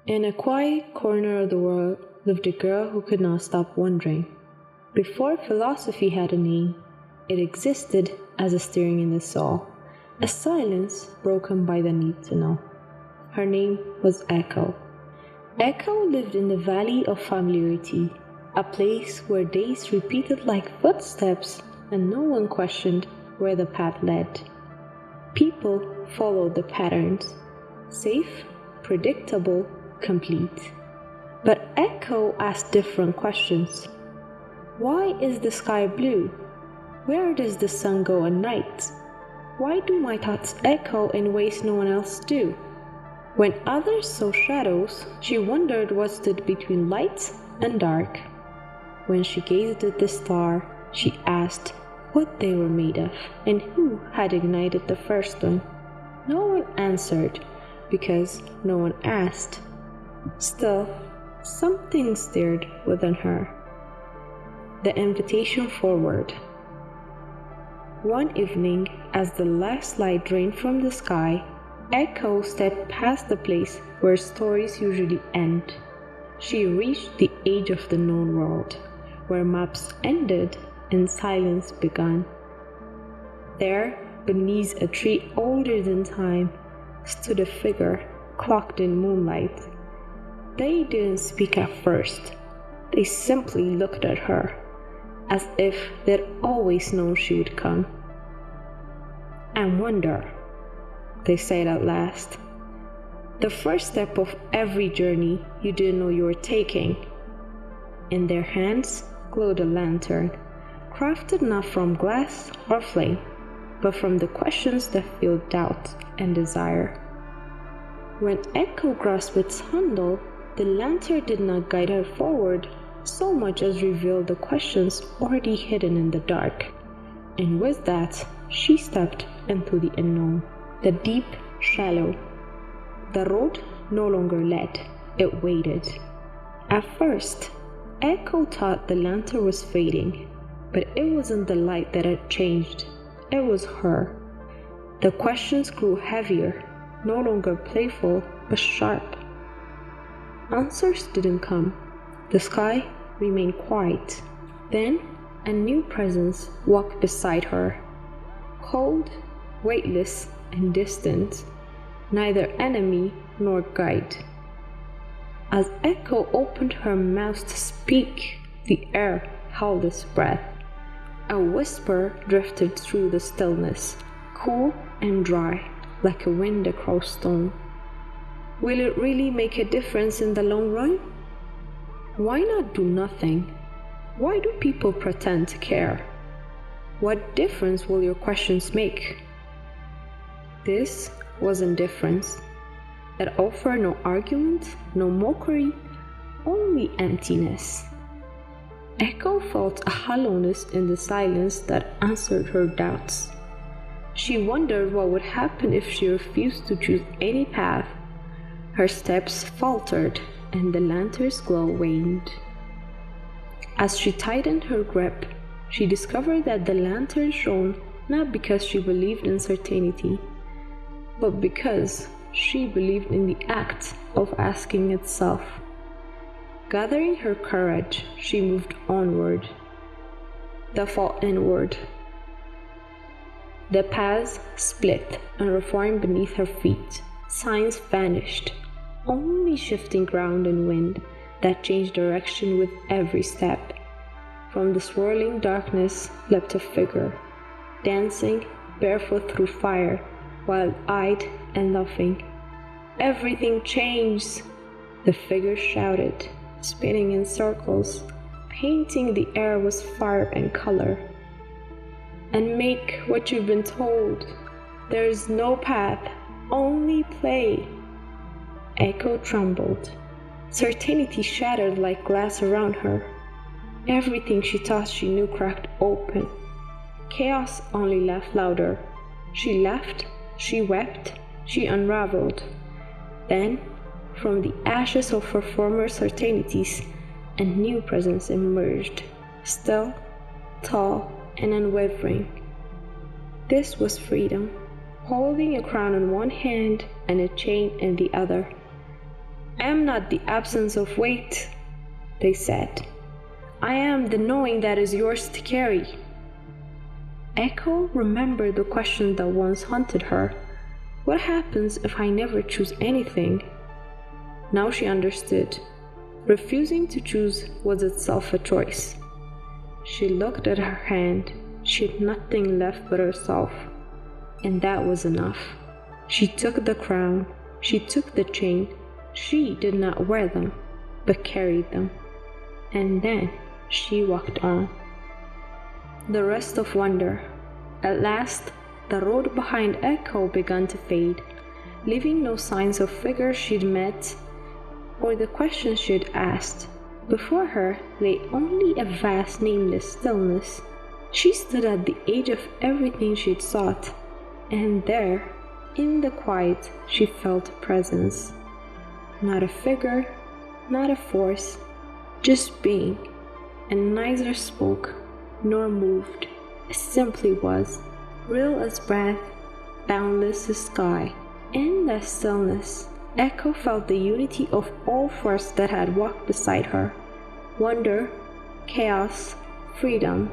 In a quiet corner of the world lived a girl who could not stop wondering. Before philosophy had a name, it existed as a stirring in the soul, a silence broken by the need to know. Her name was Echo. Echo lived in the valley of familiarity, a place where days repeated like footsteps and no one questioned where the path led. People followed the patterns, safe, predictable, complete. But Echo asked different questions. Why is the sky blue? Where does the sun go at night? Why do my thoughts echo in ways no one else do? When others saw shadows, she wondered what stood between light and dark. When she gazed at the star, she asked what they were made of and who had ignited the first one. No one answered because no one asked. Still, something stirred within her. The invitation forward. One evening, as the last light drained from the sky, Echo stepped past the place where stories usually end. She reached the edge of the known world, where maps ended and silence began. There, beneath a tree older than time, stood a figure cloaked in moonlight. They didn't speak at first. They simply looked at her, as if they'd always known she would come. "And wonder," they said at last. "The first step of every journey you didn't know you were taking." In their hands glowed a lantern, crafted not from glass or flame, but from the questions that filled doubt and desire. When Echo grasped its handle, the lantern did not guide her forward so much as reveal the questions already hidden in the dark. And with that, she stepped into the unknown, the deep shallow. The road no longer led, it waited. At first, Echo thought the lantern was fading, but it wasn't the light that had changed, it was her. The questions grew heavier, no longer playful, but sharp. Answers didn't come. The sky remained quiet. Then a new presence walked beside her, cold, weightless, and distant, neither enemy nor guide. As Echo opened her mouth to speak, the air held its breath. A whisper drifted through the stillness, cool and dry, like a wind across stone. "Will it really make a difference in the long run? Why not do nothing? Why do people pretend to care? What difference will your questions make?" This was indifference. It offered no argument, no mockery, only emptiness. Echo felt a hollowness in the silence that answered her doubts. She wondered what would happen if she refused to choose any path. Her steps faltered and the lantern's glow waned. As she tightened her grip, she discovered that the lantern shone not because she believed in certainty, but because she believed in the act of asking itself. Gathering her courage, she moved onward, the fall inward. The paths split and reformed beneath her feet. Signs vanished, only shifting ground and wind that changed direction with every step. From the swirling darkness leapt a figure, dancing barefoot through fire, wild-eyed and laughing. "Everything changed," the figure shouted, spinning in circles, painting the air with fire and color. "And make what you've been told. There is no path, only play." Echo trembled. Certainty shattered like glass around her. Everything she thought she knew cracked open. Chaos only laughed louder. She laughed, she wept, she unraveled. Then, from the ashes of her former certainties, a new presence emerged, still, tall, and unwavering. This was freedom, holding a crown in one hand and a chain in the other. I am not the absence of weight, they said. I am the knowing that is yours to carry. Echo remembered the question that once haunted her. What happens if I never choose anything? Now she understood. Refusing to choose was itself a choice. She looked at her hand. She had nothing left but herself, and that was enough. She took the crown. She took the chain. She did not wear them, but carried them. And then she walked on. The rest of wonder. At last, the road behind Echo began to fade, leaving no signs of figure she'd met or the questions she'd asked. Before her lay only a vast nameless stillness. She stood at the edge of everything she'd sought, and there, in the quiet, she felt a presence. Not a figure, not a force, just being, and neither spoke nor moved. It simply was, real as breath, boundless as sky. In that stillness, Echo felt the unity of all force that had walked beside her. Wonder, chaos, freedom,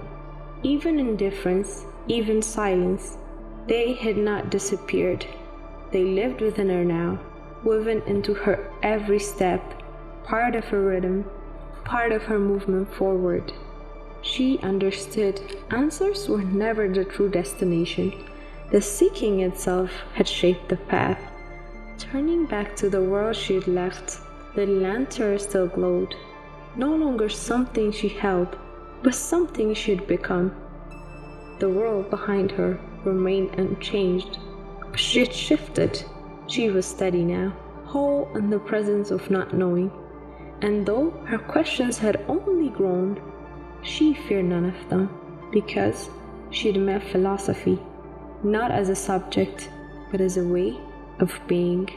even indifference, even silence. They had not disappeared. They lived within her now, woven into her every step, part of her rhythm, part of her movement forward. She understood answers were never the true destination. The seeking itself had shaped the path. Turning back to the world she had left, the lantern still glowed. No longer something she held, but something she had become. The world behind her remained unchanged, but she had shifted. She was steady now, whole in the presence of not knowing. And though her questions had only grown, she feared none of them, because she had met philosophy, not as a subject, but as a way of being.